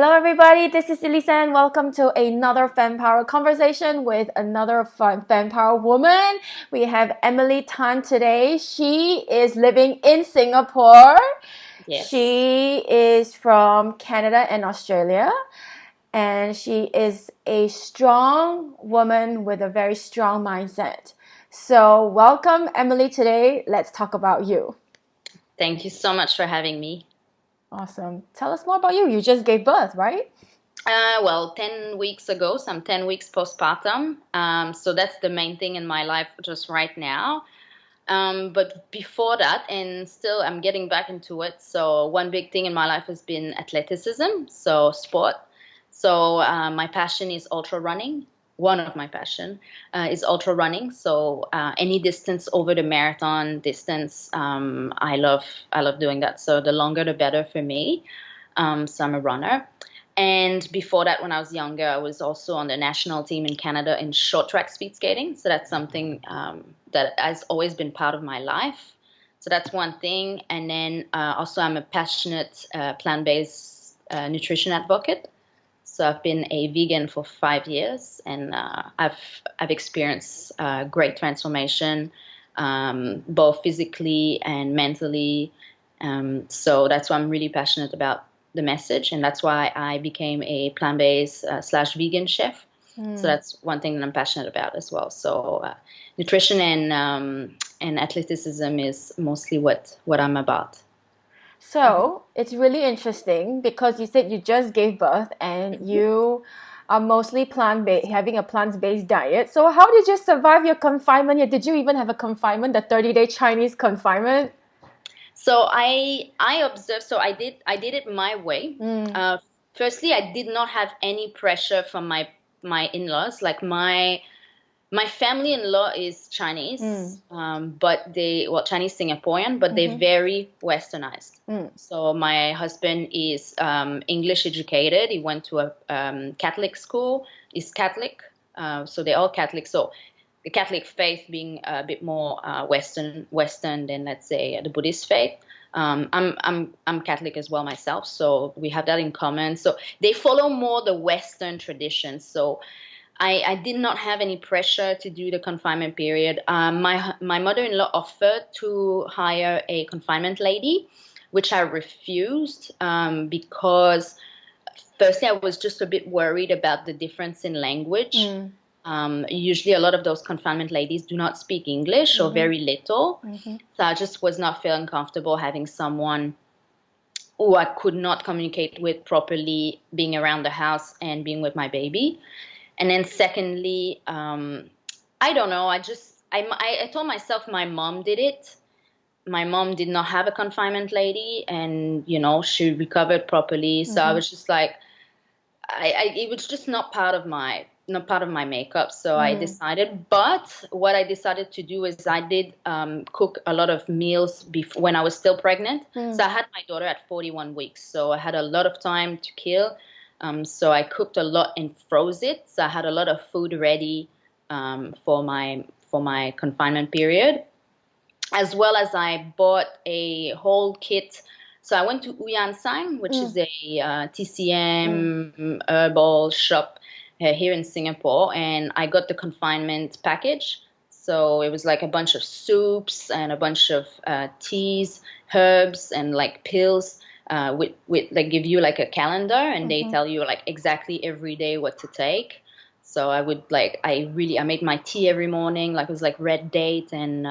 Hello, everybody. This is Emilie Tan. Welcome to another Fan Power conversation with another fun Fan Power woman. We have Emilie Tan today. She is living in Singapore. Yes. She is from Canada and Australia. And she is a strong woman with a very strong mindset. So, welcome, Emilie, today. Let's talk about you. Thank you so much for having me. Awesome. Tell us more about you. You just gave birth, right? 10 weeks ago, so I'm 10 weeks postpartum. So that's the main thing in my life just right now. But before that, and still I'm getting back into it. So one big thing in my life has been athleticism, so sport. So my passion is ultra running. One of my passion is ultra running. So any distance over the marathon distance, I love doing that. So the longer the better for me. So I'm a runner. And before that, when I was younger, I was also on the national team in Canada in short track speed skating. So that's something that has always been part of my life. So that's one thing. And then also I'm a passionate plant-based nutrition advocate. So I've been a vegan for 5 years, and I've experienced great transformation, both physically and mentally. So that's why I'm really passionate about the message, and that's why I became a plant-based slash vegan chef. So that's one thing that I'm passionate about as well. So nutrition and athleticism is mostly what I'm about. So it's really interesting because you said you just gave birth and you are mostly plant-based, having a plant-based diet. So how did you survive your confinement? Did you even have a confinement, the 30-day Chinese confinement? So I observed. So I did it my way. Firstly, I did not have any pressure from my in-laws. Like my family-in-law is Chinese, but Chinese Singaporean, but they're very westernized. So my husband is English educated. He went to a Catholic school. He's Catholic, so they're all Catholic. So the Catholic faith being a bit more Western than, let's say, the Buddhist faith. I'm Catholic as well myself, so we have that in common. So they follow more the Western traditions. So I did not have any pressure to do the confinement period. My mother-in-law offered to hire a confinement lady, which I refused because firstly I was just a bit worried about the difference in language. Usually a lot of those confinement ladies do not speak English or very little. So I just was not feeling comfortable having someone who I could not communicate with properly being around the house and being with my baby. And then secondly, I don't know. I told myself my mom did it. My mom did not have a confinement lady, and she recovered properly. So I was just like, it was just not part of my makeup. So I decided. But what I decided to do is I did cook a lot of meals when I was still pregnant. So I had my daughter at 41 weeks. So I had a lot of time to kill. So I cooked a lot and froze it. So I had a lot of food ready for my confinement period, as well as I bought a whole kit. So I went to Uyansang, which is a TCM herbal shop here in Singapore, and I got the confinement package. So it was like a bunch of soups and a bunch of teas, herbs, and like pills. With they give you like a calendar, and they tell you like exactly every day what to take. So I would I made my tea every morning. Like it was like red date and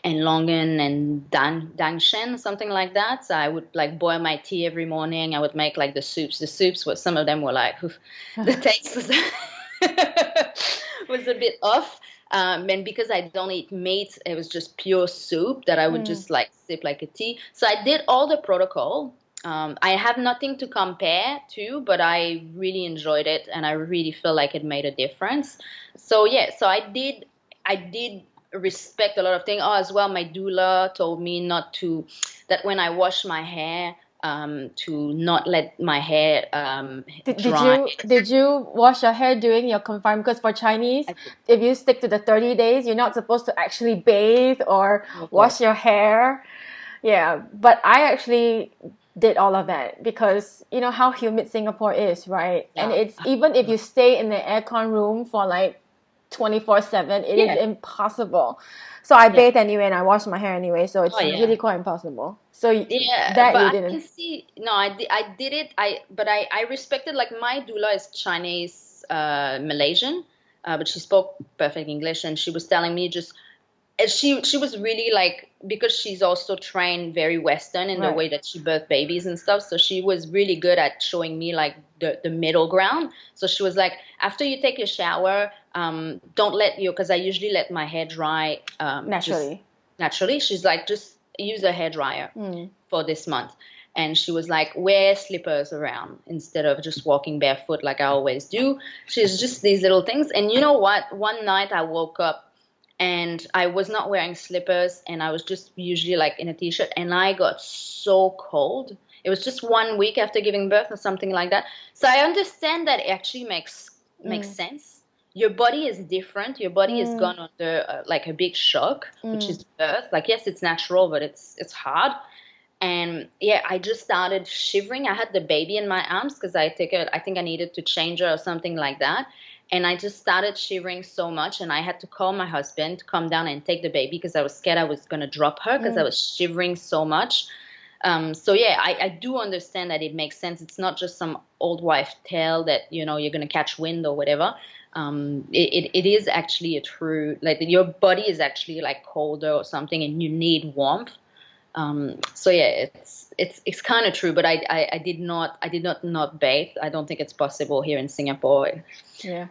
longan and dangshen, something like that. So I would like boil my tea every morning. I would make like the soups. The soups were, some of them were like the taste was was a bit off. And because I don't eat meat, it was just pure soup that I would just like sip like a tea. So I did all the protocol. I have nothing to compare to, but I really enjoyed it, and I really feel like it made a difference. So yeah, so I did respect a lot of things. Oh, as well, my doula told me that when I wash my hair, to not let my hair dry. Did you wash your hair during your confinement? Because for Chinese, if you stick to the 30 days, you're not supposed to actually bathe or wash your hair. Yeah, but I actually did all of that because you know how humid Singapore is, right? And Yeah. it's even if you stay in the aircon room for like 24/7, it is Yeah. impossible. So I Yeah. bathe anyway and I wash my hair anyway, so Oh it's really yeah. quite impossible. So Yeah, that but you I can didn't. see. No, I did it. I respected, like, my doula is Chinese, Malaysian, but she spoke perfect English, and she was telling me just, and she was really like, because she's also trained very Western in the Right. way that she birth babies and stuff. So she was really good at showing me like the middle ground. So she was like, after you take your shower, don't let you, because I usually let my hair dry, just Naturally. naturally. She's like, just use a hair dryer Mm. for this month. And she was like, wear slippers around instead of just walking barefoot like I always do. She's just these little things. And you know what? One night I woke up and I was not wearing slippers and I was just usually like in a t-shirt, and I got so cold. It was just 1 week after giving birth or something like that. So I understand that it actually makes Mm. sense. Your body is different. Your body has Mm. gone under like a big shock, which Mm. is birth. Like, yes, it's natural, but it's hard. And yeah, I just started shivering. I had the baby in my arms because I think I needed to change her or something like that. And I just started shivering so much, and I had to call my husband to come down and take the baby because I was scared I was going to drop her because I Mm. was shivering so much. So yeah, I do understand that it makes sense. It's not just some old wife tale that, you know, you're going to catch wind or whatever. It is actually a true, like, your body is actually like colder or something and you need warmth. So yeah, it's kind of true, but I did not bathe. I don't think it's possible here in Singapore. Yeah.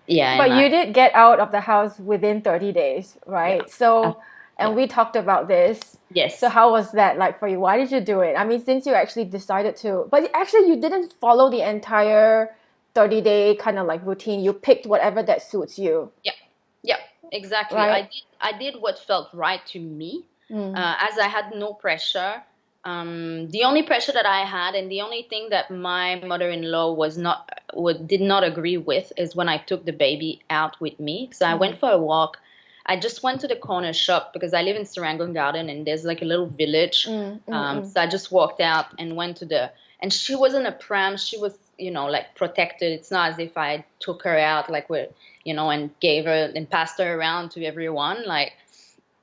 Yeah, But and you did get out of the house within 30 days, yeah, right? uh, So, and yeah, we talked about this. So yes. how was that like for you? Why did you do it? I mean, since you actually decided to, but actually you didn't follow the entire 30-day kind of like routine. You picked whatever that suits you, Yeah, yeah, exactly. right? I did what felt right to me, Mm. as I had no pressure. The only pressure that I had, and the only thing that my mother-in-law did not agree with, is when I took the baby out with me. So I Mm. went for a walk. I just went to the corner shop because I live in Serangoon Garden and there's like a little village. Mm. Mm. Mm. So I just walked out and went to and she wasn't a pram. She was, like, protected. It's not as if I took her out like and gave her and passed her around to everyone. Like,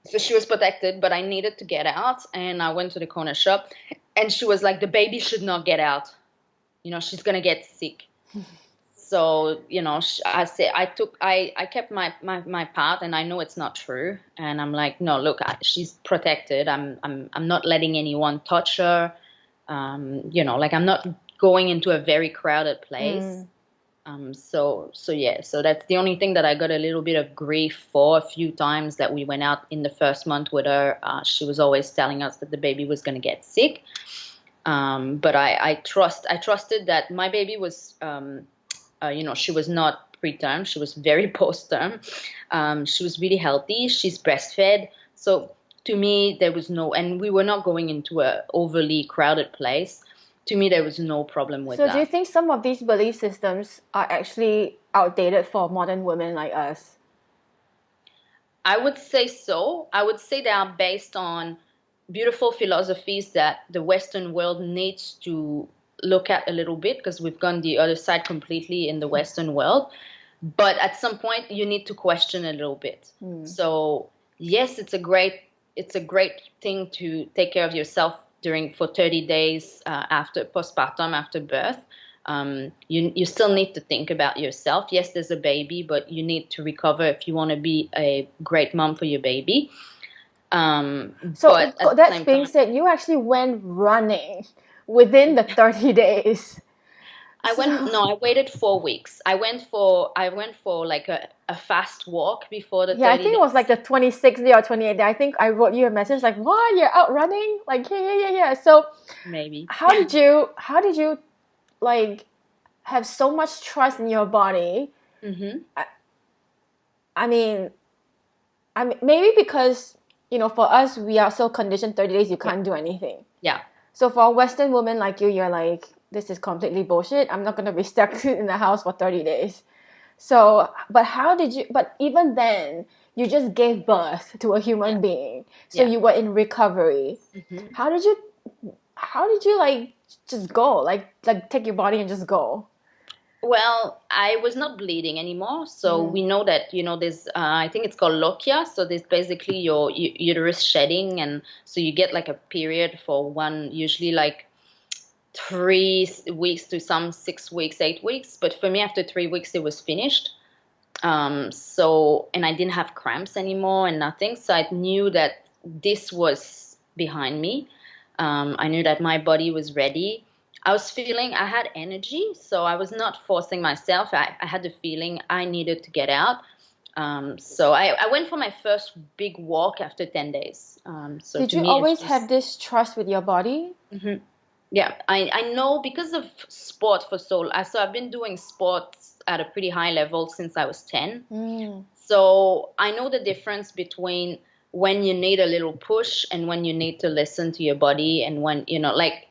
so she was protected, but I needed to get out, and I went to the corner shop, and she was like, the baby should not get out. She's gonna get sick. So, I said, I kept my part, and I know it's not true. And I'm like, no, look, she's protected. I'm not letting anyone touch her. Like, I'm not going into a very crowded place. Mm. So yeah, so that's the only thing that I got a little bit of grief for. A few times that we went out in the first month with her, she was always telling us that the baby was going to get sick. But I trusted that my baby was, she was not preterm. She was very post-term. She was really healthy. She's breastfed. So to me, there was and we were not going into a overly crowded place. To me, there was no problem with So that. do you think some of these belief systems are actually outdated for modern women like us? I would say so. I would say they are based on beautiful philosophies that the Western world needs to look at a little bit, because we've gone the other side completely in the Western world. But at some point, you need to question a little bit. So yes, it's a great thing to take care of yourself for 30 days after postpartum, after birth. You still need to think about yourself. Yes, there's a baby, but you need to recover if you want to be a great mom for your baby. So But at the that same being time, said, you actually went running within the 30 days. I waited 4 weeks. I went for like a fast walk before the Yeah, I 30 think it was days. like the 26th day or 28th day. I think I wrote you a message like, "What? You're out running?" Like, yeah. So, Maybe. how did you like have so much trust in your body? Mm-hmm. I mean, maybe because for us we are so conditioned 30 days you Yeah. can't do anything. Yeah. So for a Western woman like you're like, this is completely bullshit. I'm not gonna be stuck in the house for 30 days. So, but even then, you just gave birth to a Yeah. human being. So Yeah. you were in recovery. Mm-hmm. How did you how did you like just go? Like take your body and just go? Well, I was not bleeding anymore, so we know that there's I think it's called lochia. So there's basically your uterus shedding, and so you get like a period for usually like 3 weeks to some 6 weeks, 8 weeks. But for me, after 3 weeks, it was finished. And I didn't have cramps anymore and nothing. So I knew that this was behind me. I knew that my body was ready. I had energy, so I was not forcing myself. I had the feeling I needed to get out. So I went for my first big walk after 10 days. So Did to you me, it's always just, have this trust with your body? yeah, I know because of sport so I've been doing sports at a pretty high level since I was 10. So I know the difference between when you need a little push and when you need to listen to your body, and when like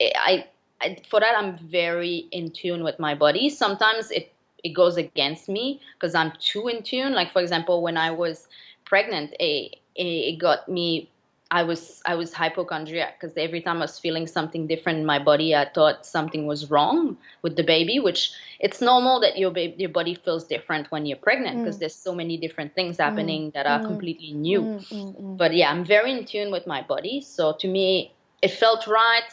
for that I'm very in tune with my body. Sometimes it goes against me because I'm too in tune. Like for example, when I was pregnant, it got me. I was hypochondriac because every time I was feeling something different in my body, I thought something was wrong with the baby, which it's normal that your body feels different when you're pregnant because there's so many different things happening that are completely new. But yeah, I'm very in tune with my body. So to me, it felt right.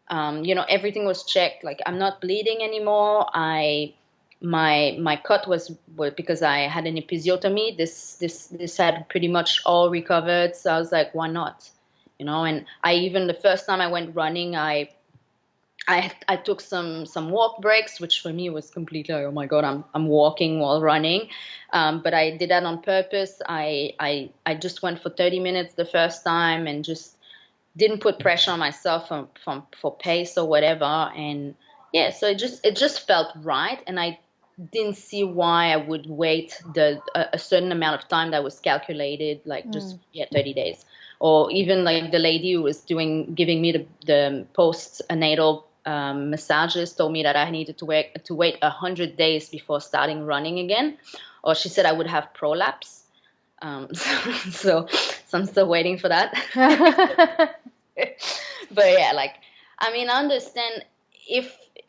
Everything was checked. Like I'm not bleeding anymore. My cut was because I had an episiotomy. This had pretty much all recovered. So I was like, why not? And I even the first time I went running, I took some walk breaks, which for me was completely like, oh my god, I'm walking while running. But I did that on purpose. I just went for 30 minutes the first time and just didn't put pressure on myself for pace or whatever. And yeah, so it just felt right, and I didn't see why I would wait a certain amount of time that was calculated, like just 30 days, or even like the lady who was giving me the postnatal massages told me that I needed to wait 100 days before starting running again, or she said I would have prolapse. So I'm still waiting for that. But yeah, like, I mean, I understand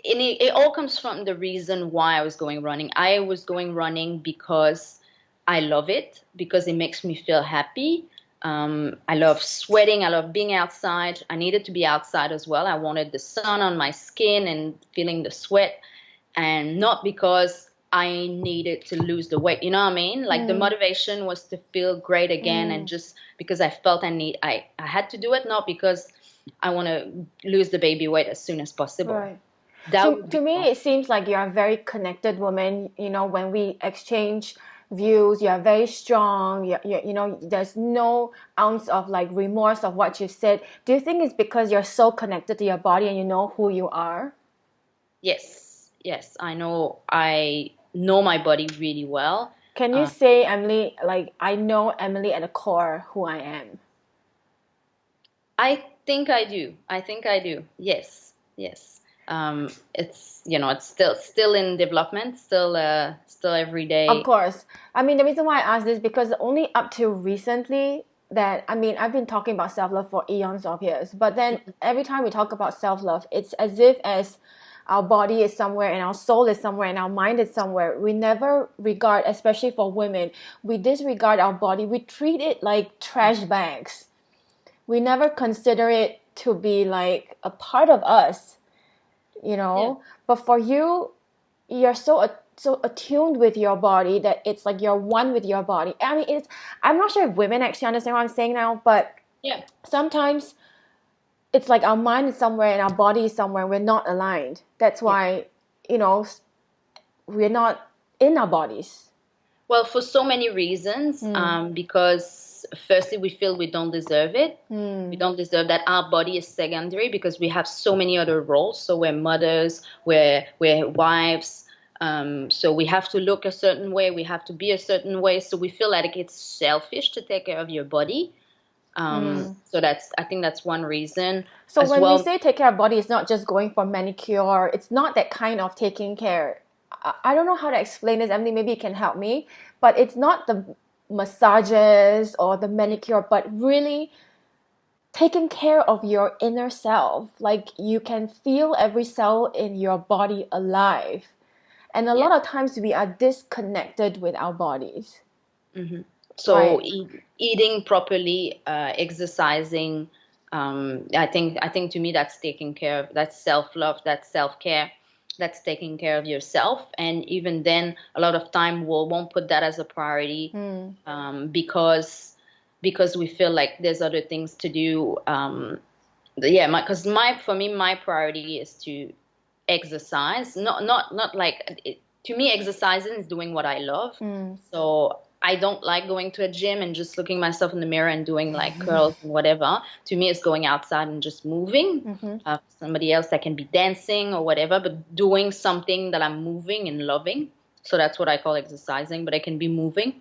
it all comes from the reason why I was going running. I was going running because I love it, because it makes me feel happy. I love sweating. I love being outside. I needed to be outside as well. I wanted the sun on my skin and feeling the sweat, and not because I needed to lose the weight. You know what I mean? Like the motivation was to feel great again, and just because I felt I had to do it, not because I want to lose the baby weight as soon as possible. Right. That would be To me, wrong. it seems like you're a very connected woman. When we exchange views, you're very strong. There's no ounce of like remorse of what you said. Do you think it's because you're so connected to your body and you know who you are? Yes, I know my body really well. Can you say, Emily, like, I know Emily at the core who I am? I think I do. I think I do. Yes, yes. It's still in development, still every Of day. course. I mean, the reason why I ask this because only up to recently that, I mean, I've been talking about self-love for eons of years, but then every time we talk about self-love, it's as our body is somewhere and our soul is somewhere and our mind is somewhere. We never regard, especially for women, we disregard our body. We treat it like trash bags. We never consider it to be like a part of us, Yeah. But for you, you're so attuned with your body that it's like you're one with your body. I mean, I'm not sure if women actually understand what I'm saying now, but Yeah. sometimes it's like our mind is somewhere and our body is somewhere. We're not aligned. That's Yeah. why we're not in our bodies. Well, for so many reasons, because firstly, we feel we don't deserve it. We don't deserve that. Our body is secondary because we have so many other roles. So we're mothers, we're wives. So we have to look a certain way. We have to be a certain way. So we feel like it's selfish to take care of your body. So I think that's one reason So as when we well. say take care of body, it's not just going for manicure. It's not that kind of taking care. I don't know how to explain this, Emily. Maybe you can help me. But it's not the massages or the manicure, but really taking care of your inner self. Like you can feel every cell in your body alive. And a lot Yeah. of times we are disconnected with our bodies, Hmm. So right? eating properly, exercising. I think to me that's taking care of, that's self-love, that's self-care, that's taking care of yourself. And even then, a lot of time we won't put that as a priority, Mm. because we feel like there's other things to do. Yeah, because for me, my priority is to exercise. Not like to me, exercising is doing what I love. Mm. So I don't like going to a gym and just looking myself in the mirror and doing like curls and whatever. To me, it's going outside and just moving. Mm-hmm. Somebody else that can be dancing or whatever, but doing something that I'm moving and loving. So that's what I call exercising, but I can be moving.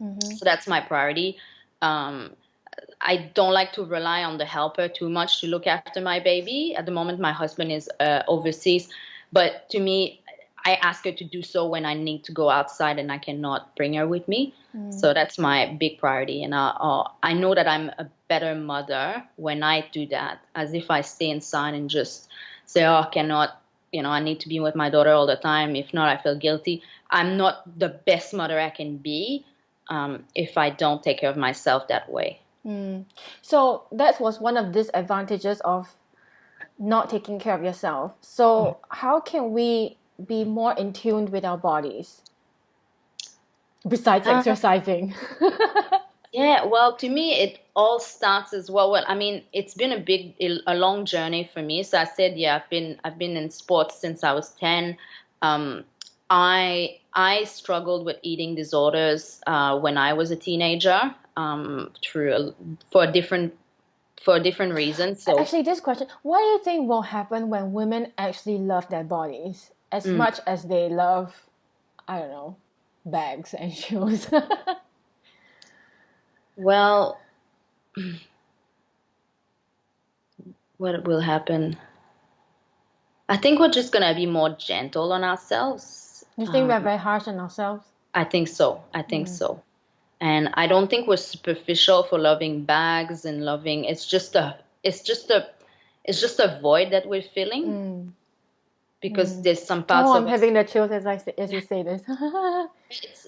Mm-hmm. So that's my priority. Um, I don't like to rely on the helper too much to look after my baby. At the moment, my husband is overseas, but to me, I ask her to do so when I need to go outside and I cannot bring her with me. Mm. So that's my big priority, and I know that I'm a better mother when I do that, as if I stay inside and just say, "Oh, I cannot." I need to be with my daughter all the time. If not, I feel guilty. I'm not the best mother I can be if I don't take care of myself that way. Mm. So that was one of disadvantages of not taking care of yourself. So how can we be more in tune with our bodies besides Uh, exercising? yeah, well, to me, it all starts as well. Well, I mean, it's been a long journey for me. So I said, yeah, I've been in sports since I was 10. Um, I struggled with eating disorders when I was a teenager, through for different reasons. So, Actually, this question, what do you think will happen when women actually love their bodies as mm, much as they love, I don't know, bags and shoes? well, what will happen? I think we're just gonna be more gentle on ourselves. You think we're very harsh on ourselves? I think so. I think Mm. so. And I don't think we're superficial for loving bags and loving. It's just a void that we're feeling, Mm. because Mm. there's some Oh, parts I'm of us. having the chills as you say this.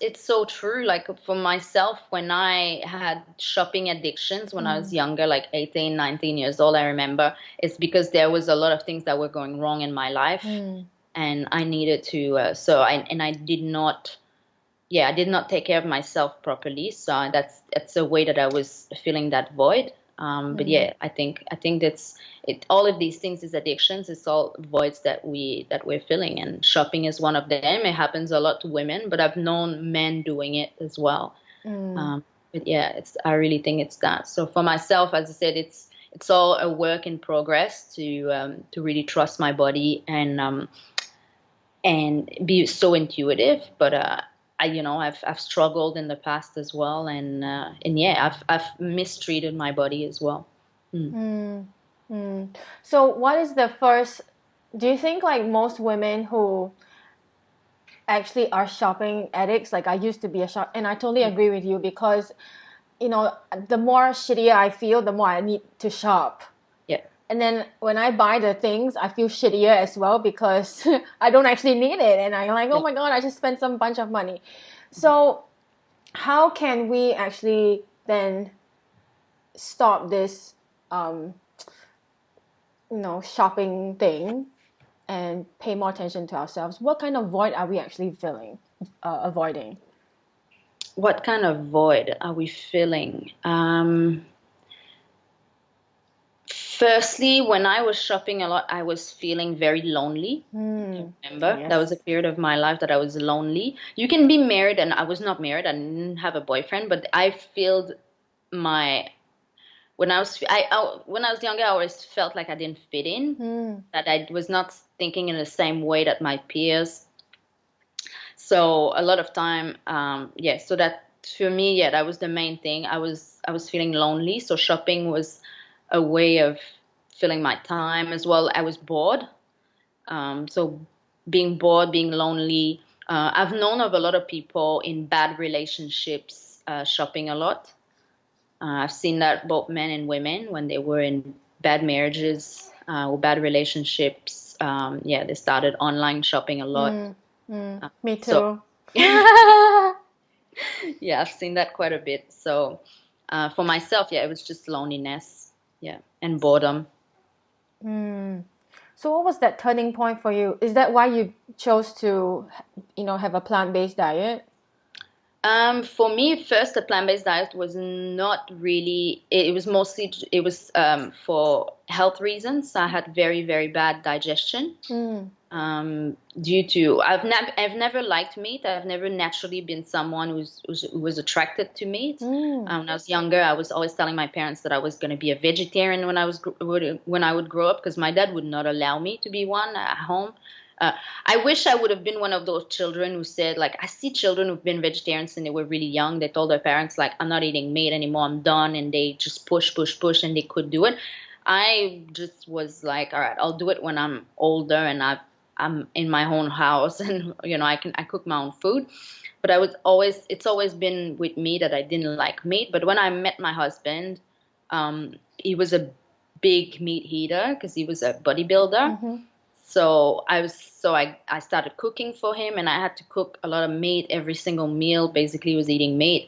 It's so true. Like for myself, when I had shopping addictions when I was Mm. younger, like 18, 19 years old, I remember it's because there was a lot of things that were going wrong in my life, Mm. and I needed to. I did not. Yeah, I did not take care of myself properly. So that's a way that I was filling that void. But Mm. yeah, I think that's it. All of these things is addictions. It's all voids that we're filling, and shopping is one of them. It happens a lot to women, but I've known men doing it as well. Mm. Um, but yeah, I really think it's that. So for myself, as I said, it's all a work in progress to really trust my body and be so intuitive. But I've struggled in the past as well, and yeah, I've mistreated my body as well. Mm. Mm. Mm. So, what is the first? Do you think like most women who actually are shopping addicts? Like I used to be a shop, and I totally agree with you because the more shittier I feel, the more I need to shop. Yeah. And then when I buy the things, I feel shittier as well because I don't actually need it, and I'm like, oh Yeah. my god, I just spent some bunch of money. So, how can we actually then stop this, um, shopping thing and pay more attention to ourselves? What kind of void are we actually avoiding? What kind of void are we filling? Firstly, when I was shopping a lot, I was feeling very lonely. I Hmm. remember that was a Yes. period of my life that I was lonely. You can be married, and I was not married. I didn't have a boyfriend, but I felt my when I was younger, I always felt like I didn't fit in, Hmm. that I was not thinking in the same way that my peers. So a lot of time, yeah. So that for me, yeah, that was the main thing. I was feeling lonely, so shopping was a way of filling my time as well. I was bored, so being bored, being lonely. I've known of a lot of people in bad relationships shopping a lot. I've seen that both men and women, when they were in bad marriages or bad relationships, they started online shopping a lot. Me So too. yeah, I've seen that quite a bit. So for myself, it was just loneliness, and boredom. So what was that turning point for you? Is that why you chose to, have a plant-based diet? For me, first, the plant-based diet was not really, it was mostly, it was for health reasons. I had very, very bad digestion. Due to, I've never liked meat. I've never naturally been someone who was attracted to meat. When I was younger, I was always telling my parents that I was going to be a vegetarian when I would grow up, because my dad would not allow me to be one at home. I wish I would have been one of those children who said, like, I see children who've been vegetarians and they were really young. They told their parents, like, I'm not eating meat anymore, I'm done. And they just push, and they could do it. I just was like, all right, I'll do it when I'm older and I'm in my own house and, I cook my own food. But it's always been with me that I didn't like meat. But when I met my husband, he was a big meat eater because he was a bodybuilder. So I started cooking for him, and I had to cook a lot of meat every single meal. Basically, he was eating meat,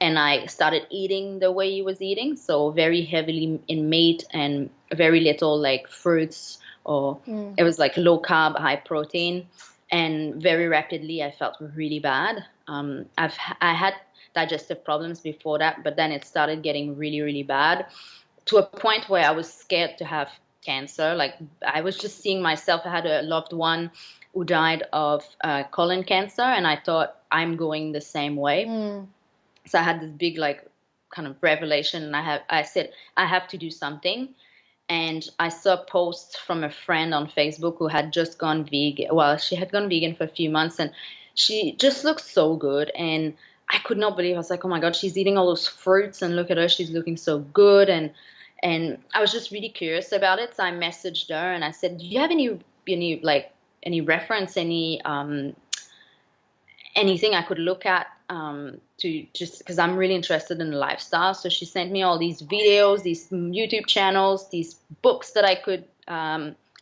and I started eating the way he was eating. So very heavily in meat and very little like fruits, or it was like low carb, high protein. And very rapidly, I felt really bad. I had digestive problems before that, but then it started getting really, really bad, to a point where I was scared to have cancer. Like, I was just seeing myself. I had a loved one who died of colon cancer, and I thought, I'm going the same way. So I had this big, like, kind of revelation, and I said, I have to do something. And I saw a post from a friend on Facebook who had just gone vegan. Well, she had gone vegan for a few months, and she just looked so good. And I could not believe. I was like, oh my God, she's eating all those fruits, and look at her, she's looking so good. And I was just really curious about it. So I messaged her and I said, do you have any reference, anything I could look at, to just, because I'm really interested in the lifestyle. So she sent me all these videos, these YouTube channels, these books that I could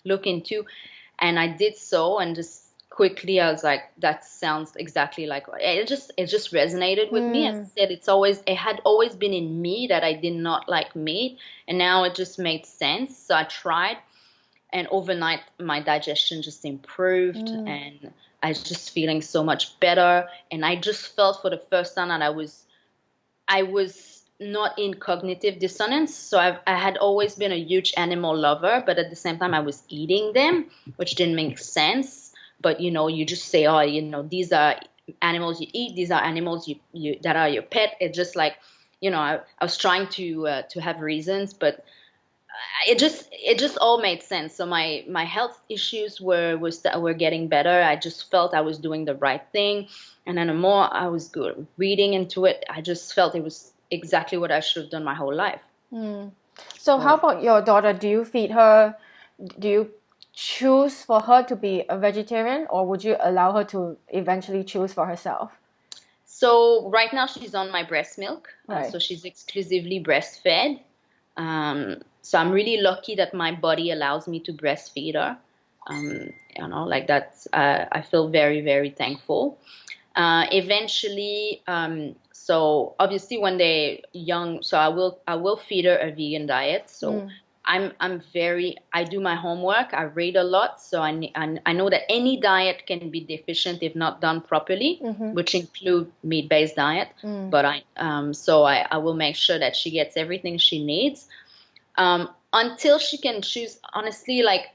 look into. And I did so, and just quickly I was like, that sounds exactly like it. Just resonated with me. I said, it had always been in me that I did not like meat, and now it just made sense. So I tried, and overnight my digestion just improved, and I was just feeling so much better. And I just felt for the first time that I was not in cognitive dissonance. So I had always been a huge animal lover, but at the same time I was eating them, which didn't make sense. But, you just say, oh, these are animals you eat. These are animals you that are your pet. It's just like, I was trying to have reasons, but it just all made sense. So my health issues were getting better. I just felt I was doing the right thing. And then the more I was good reading into it, I just felt it was exactly what I should have done my whole life. So how about your daughter? Do you feed her? Do you choose for her to be a vegetarian, or would you allow her to eventually choose for herself? So right now she's on my breast milk. Right. So she's exclusively breastfed. So I'm really lucky that my body allows me to breastfeed her. Like that's, I feel very, very thankful. Eventually, so obviously when they're young, so I will feed her a vegan diet. So I do my homework. I read a lot. So I know that any diet can be deficient if not done properly, which include meat-based diet. But I will make sure that she gets everything she needs. Until she can choose, honestly, like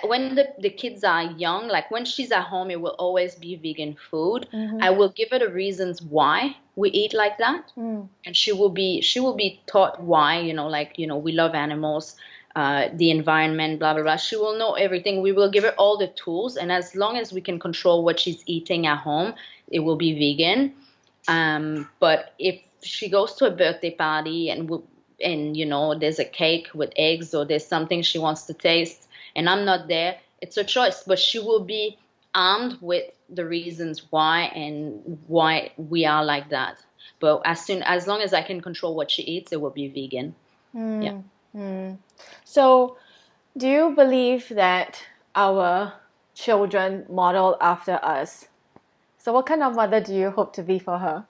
when the kids are young, like when she's at home, it will always be vegan food. I will give her the reasons why we eat like that, and she will be taught why. We love animals, the environment, blah blah blah. She will know everything. We will give her all the tools, and as long as we can control what she's eating at home, it will be vegan. But if she goes to a birthday party and there's a cake with eggs, or there's something she wants to taste, and I'm not there, it's a choice. But she will be armed with the reasons why and why we are like that. But as long as I can control what she eats, it will be vegan. Yeah. So, do you believe that our children model after us? So, what kind of mother do you hope to be for her?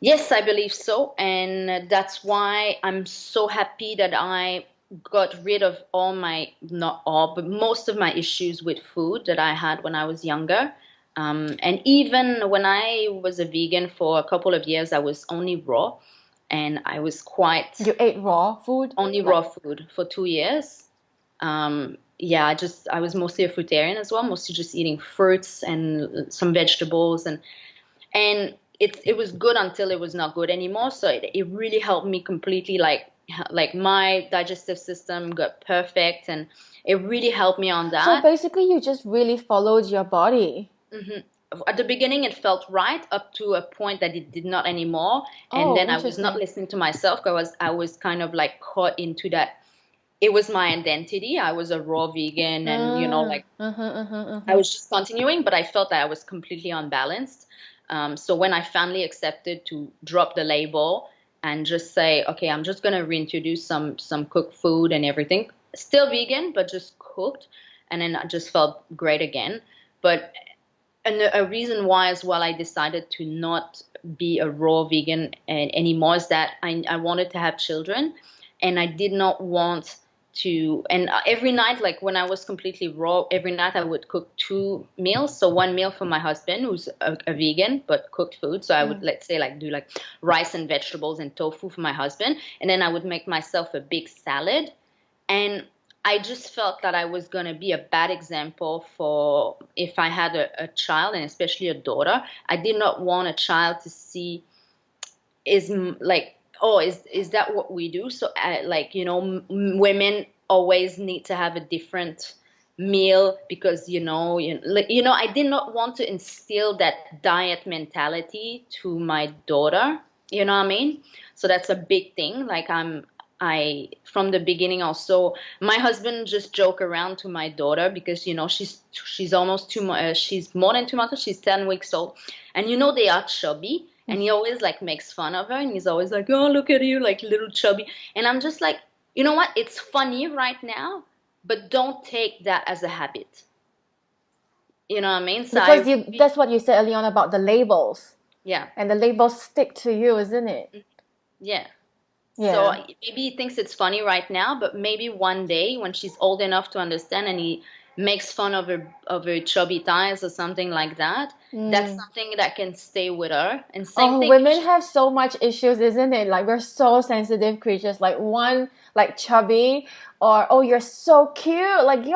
Yes, I believe so. And that's why I'm so happy that I got rid of not all, but most of my issues with food that I had when I was younger. And even when I was a vegan for a couple of years, I was only raw. And I was quite You ate raw food? only raw food for 2 years. Yeah, I was mostly a fruitarian as well, mostly just eating fruits and some vegetables and it was good until it was not good anymore. So it really helped me completely, like my digestive system got perfect, and it really helped me on So that. basically, you just really followed your body. At the beginning, it felt right up to a point that it did not anymore, and Oh, then I was not interesting. listening to myself. I was kind of like caught into that. It was my identity. I was a raw vegan, and like I was just continuing, but I felt that I was completely unbalanced. So when I finally accepted to drop the label and just say, okay, I'm just gonna reintroduce some cooked food and everything, still vegan, but just cooked, and then I just felt great again. But a reason why as well I decided to not be a raw vegan anymore is that I wanted to have children, and I did not want to. And every night, like when I was completely raw, every night I would cook 2 meals. So one meal for my husband, who's a vegan but cooked food. So I would, let's say, like do like rice and vegetables and tofu for my husband, and then I would make myself a big salad. And I just felt that I was going to be a bad example for if I had a child, and especially a daughter. I did not want a child to see like, oh, is that what we do? So like, women always need to have a different meal because I did not want to instill that diet mentality to my daughter. You know what I mean? So that's a big thing. Like I from the beginning also, my husband just joke around to my daughter because she's almost she's more than 2 months. She's 10 weeks old, and they are chubby, and he always like makes fun of her, and he's always like, oh, look at you, like little chubby. And I'm just like, you know what? It's funny right now, but don't take that as a habit. You know what I mean? So Because that's what you said earlier on about the labels. Yeah. And the labels stick to you, isn't it? Yeah. Yeah. So maybe he thinks it's funny right now, but maybe one day when she's old enough to understand and he makes fun of her chubby thighs or something like that, that's something that can stay with her. And same thing. Women have so much issues, isn't it? Like we're so sensitive creatures. Like one, like chubby, or oh, you're so cute. Like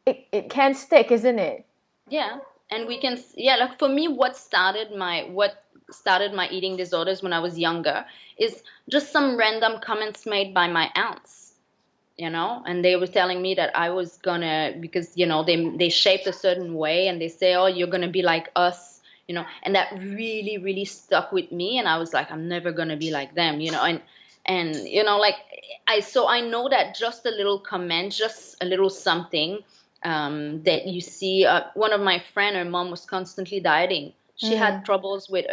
it can't stick, isn't it? Yeah, and we can. Yeah, like for me, what started my eating disorders when I was younger is just some random comments made by my aunts, and they were telling me that I was gonna, because they shaped a certain way, and they say, oh, you're gonna be like us, and that really really stuck with me, and I was like, I'm never gonna be like them, and like I know that just a little comment, just a little something, that you see. One of my friend, her mom was constantly dieting. She had troubles with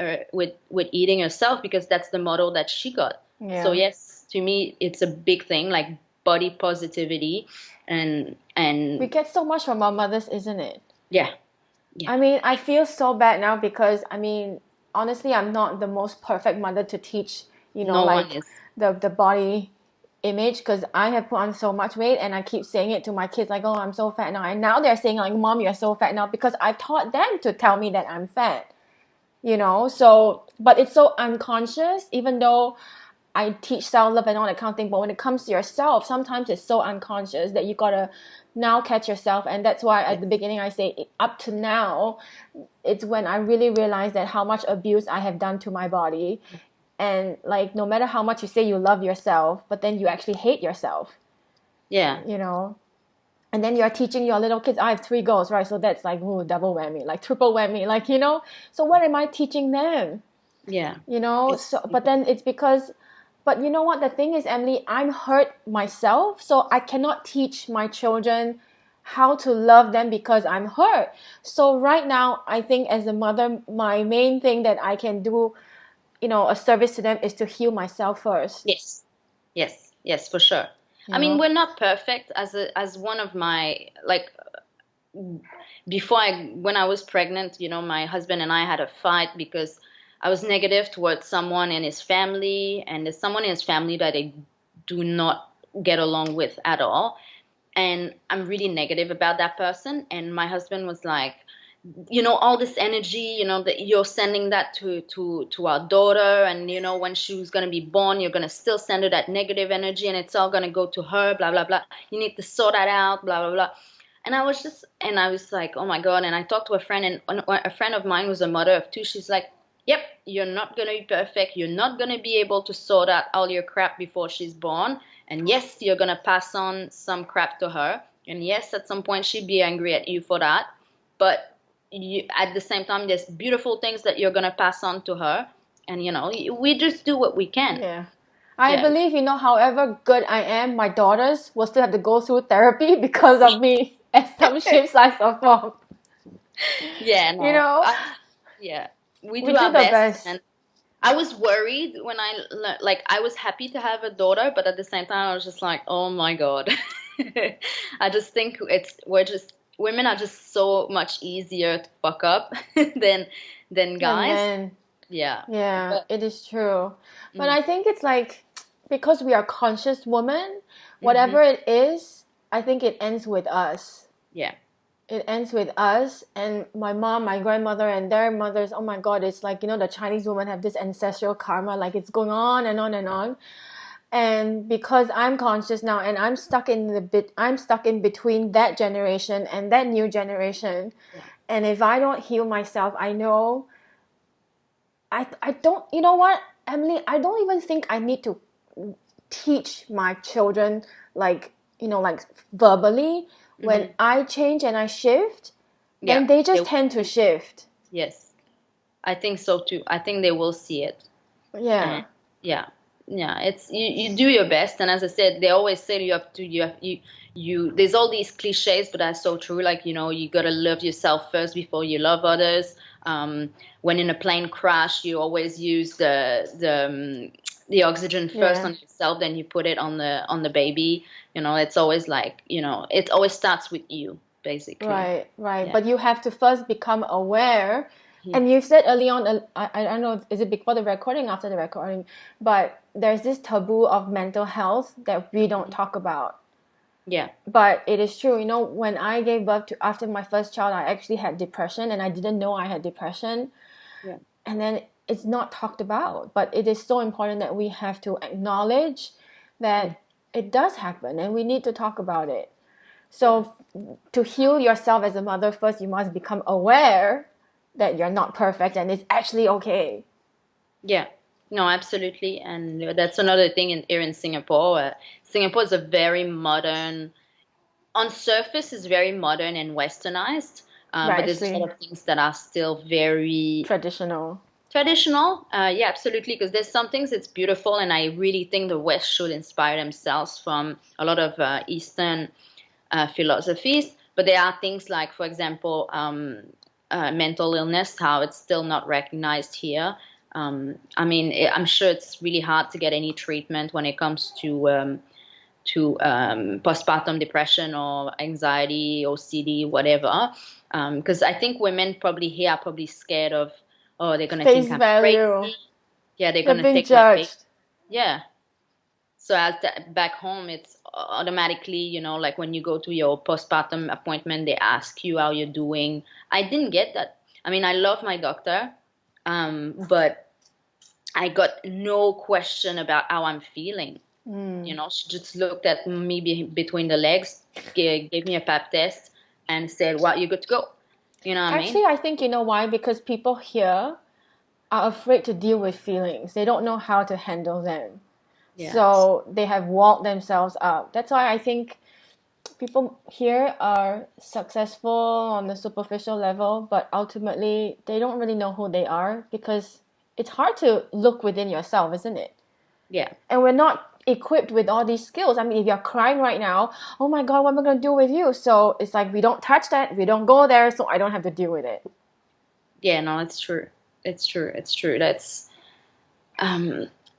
eating herself because that's the model that she got. Yeah. So yes, to me, it's a big thing, like body positivity, and we get so much from our mothers, isn't it? Yeah. I mean, I feel so bad now because I mean, honestly, I'm not the most perfect mother to teach, No like one is. the body image, because I have put on so much weight, and I keep saying it to my kids like, oh, I'm so fat now, and now they're saying like, mom, you're so fat now, because I've taught them to tell me that I'm fat. So, but it's so unconscious, even though I teach self-love and all that kind of thing. But when it comes to yourself, sometimes it's so unconscious that you gotta now catch yourself. And that's why at the beginning I say, up to now, it's when I really realized that how much abuse I have done to my body. And like, no matter how much you say you love yourself, but then you actually hate yourself. Yeah. And then you're teaching your little kids. I have 3 girls, right? So that's like, ooh, double whammy, like triple whammy, like, So what am I teaching them? Yeah. So, but then it's because, but you know what? The thing is, Emily, I'm hurt myself. So I cannot teach my children how to love them because I'm hurt. So right now, I think as a mother, my main thing that I can do, a service to them is to heal myself first. Yes. Yes, for sure. You I mean, know? we're not perfect. As one of my, like, when I was pregnant, my husband and I had a fight because I was negative towards someone in his family, and there's someone in his family that I do not get along with at all. And I'm really negative about that person. And my husband was like, all this energy, that you're sending that to our daughter, and when she was going to be born, you're going to still send her that negative energy, and it's all going to go to her, blah blah blah. You need to sort that out, blah blah blah. And I was like, oh my God. And I talked to a friend, and a friend of mine was a mother of two. She's like, yep, you're not going to be perfect, you're not going to be able to sort out all your crap before she's born, and yes, you're going to pass on some crap to her, and yes, at some point she'd be angry at you for that, but at the same time, there's beautiful things that you're gonna pass on to her, and we just do what we can. Yeah. I Yeah. believe, however good I am, my daughters will still have to go through therapy because of me at some shape, size, or form. Yeah, no. You know? Yeah, we We do do our the best. best. And I was worried when I was happy to have a daughter, but at the same time, I was just like, oh my God. I just think women are just so much easier to fuck up than guys. And then, Yeah. yeah, But, it is true. But I think it's like, because we are conscious women, whatever it is, I think it ends with us. yeah. It ends with us, and my mom, my grandmother, and their mothers. Oh my God, it's like, the Chinese women have this ancestral karma, like it's going on and on and on. And because I'm conscious now, and I'm stuck in between that generation and that new generation. Yeah. And if I don't heal myself, I know I don't, you know what, Emily, I don't even think I need to teach my children, like, like verbally. When I change and I shift, then they just tend to shift. Yes, I think so too. I think they will see it. Yeah. Yeah. It's you do your best, and as I said, they always say you there's all these cliches, but that's so true. Like, you gotta love yourself first before you love others. When in a plane crash, you always use the oxygen first on yourself, then you put it on the baby. It's always like, it always starts with you, basically. Right. Yeah. But you have to first become aware. And you said early on, I don't know, is it before the recording, after the recording, but there's this taboo of mental health that we don't talk about. Yeah. But it is true, when I gave birth after my first child, I actually had depression, and I didn't know I had depression. Yeah. And then it's not talked about, but it is so important that we have to acknowledge that it does happen, and we need to talk about it. So to heal yourself as a mother, first you must become aware that you're not perfect, and it's actually okay. Yeah, no, absolutely. And that's another thing here in Singapore. Singapore is a very modern, on surface is very modern and westernized, but there's a lot of things that are still very traditional. Yeah, absolutely, because there's some things that's beautiful, and I really think the West should inspire themselves from a lot of Eastern philosophies. But there are things like, for example, mental illness, how it's still not recognized here. I mean, I'm sure it's really hard to get any treatment when it comes to postpartum depression or anxiety, OCD, whatever. Because I think women probably here are probably scared of, they're going to think I'm crazy. Yeah, they're going to take my baby. Yeah. So back home, it's automatically, like when you go to your postpartum appointment, they ask you how you're doing. I didn't get that. I mean, I love my doctor, but I got no question about how I'm feeling. She just looked at me between the legs, gave me a pap test, and said, "Well, you're good to go." You know what I mean? Actually, I think you know why? Because people here are afraid to deal with feelings. They don't know how to handle them. Yes. So they have walled themselves up. That's why I think people here are successful on the superficial level, but ultimately they don't really know who they are, because it's hard to look within yourself, isn't it? Yeah. And we're not equipped with all these skills. I mean, if you're crying right now, oh my God, what am I going to do with you? So it's like, we don't touch that, we don't go there, so I don't have to deal with it. Yeah, no, it's true. It's true. It's true.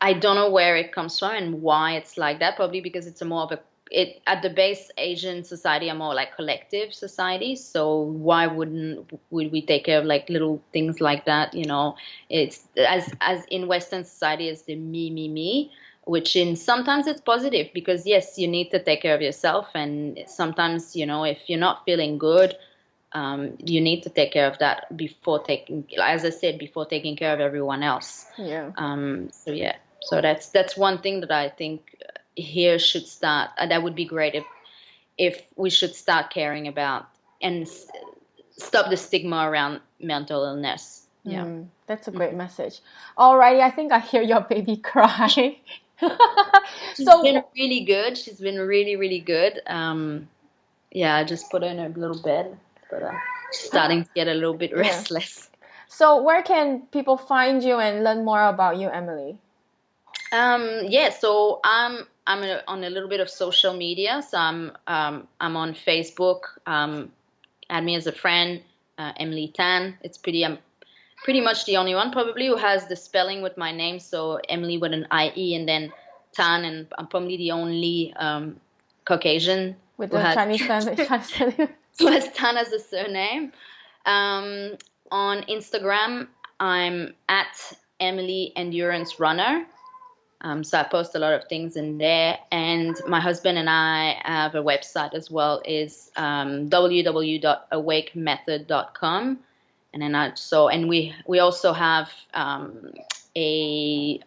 I don't know where it comes from and why it's like that. Probably because it's a more of a, it at the base, Asian society are more like collective societies. So why would we take care of like little things like that? You know, it's as in Western society, it's the me, which in sometimes it's positive because yes, you need to take care of yourself, and sometimes, you know, if you're not feeling good, you need to take care of that before taking, as I said, before taking care of everyone else. Yeah. So yeah, so that's one thing that I think here should start. That would be great if we should start caring about and stop the stigma around mental illness. Yeah, That's a great message. Alrighty, I think I hear your baby cry. she's So been really good. She's been really, really good. Yeah, I just put her in a little bed, but she's starting to get a little bit restless. So where can people find you and learn more about you, Emilie? Yeah, so I'm on a little bit of social media. So I'm on Facebook. Add me as a friend, Emilie Tan. I'm pretty much the only one probably who has the spelling with my name. So Emilie with an IE and then Tan, and I'm probably the only Caucasian With who the has Chinese family. who has Tan as a surname. On Instagram, I'm at Emilie Endurance Runner. So I post a lot of things in there, and my husband and I have a website as well, is www.awakemethod.com, and then we also have a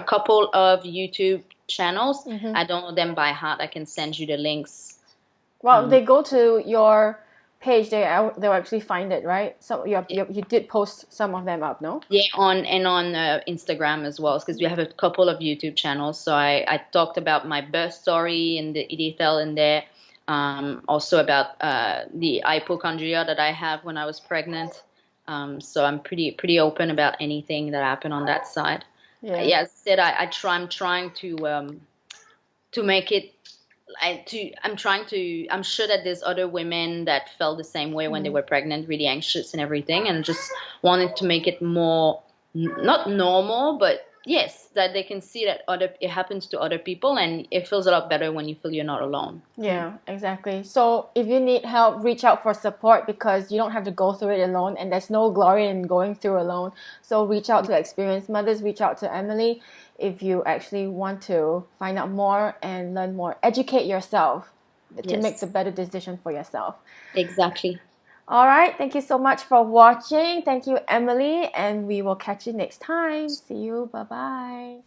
couple of YouTube channels. I don't know them by heart. I can send you the links. Well, they go to your page, they'll actually find it, right? So you did post some of them up, no? Yeah, on Instagram as well, because we have a couple of YouTube channels. So I talked about my birth story and the detail in there. Also about the hypochondria that I have when I was pregnant. So I'm pretty open about anything that happened on that side. Yeah. Yeah, as I said, I'm trying to make it. I'm sure that there's other women that felt the same way when they were pregnant, really anxious and everything, and just wanted to make it more, not normal, but yes, that they can see that it happens to other people, and it feels a lot better when you feel you're not alone. Yeah, exactly. So if you need help, reach out for support, because you don't have to go through it alone, and there's no glory in going through alone. So reach out to experienced mothers, reach out to Emilie if you actually want to find out more and learn more. Educate yourself to make the better decision for yourself. Exactly. All right. Thank you so much for watching. Thank you, Emilie, and we will catch you next time. See you. Bye-bye.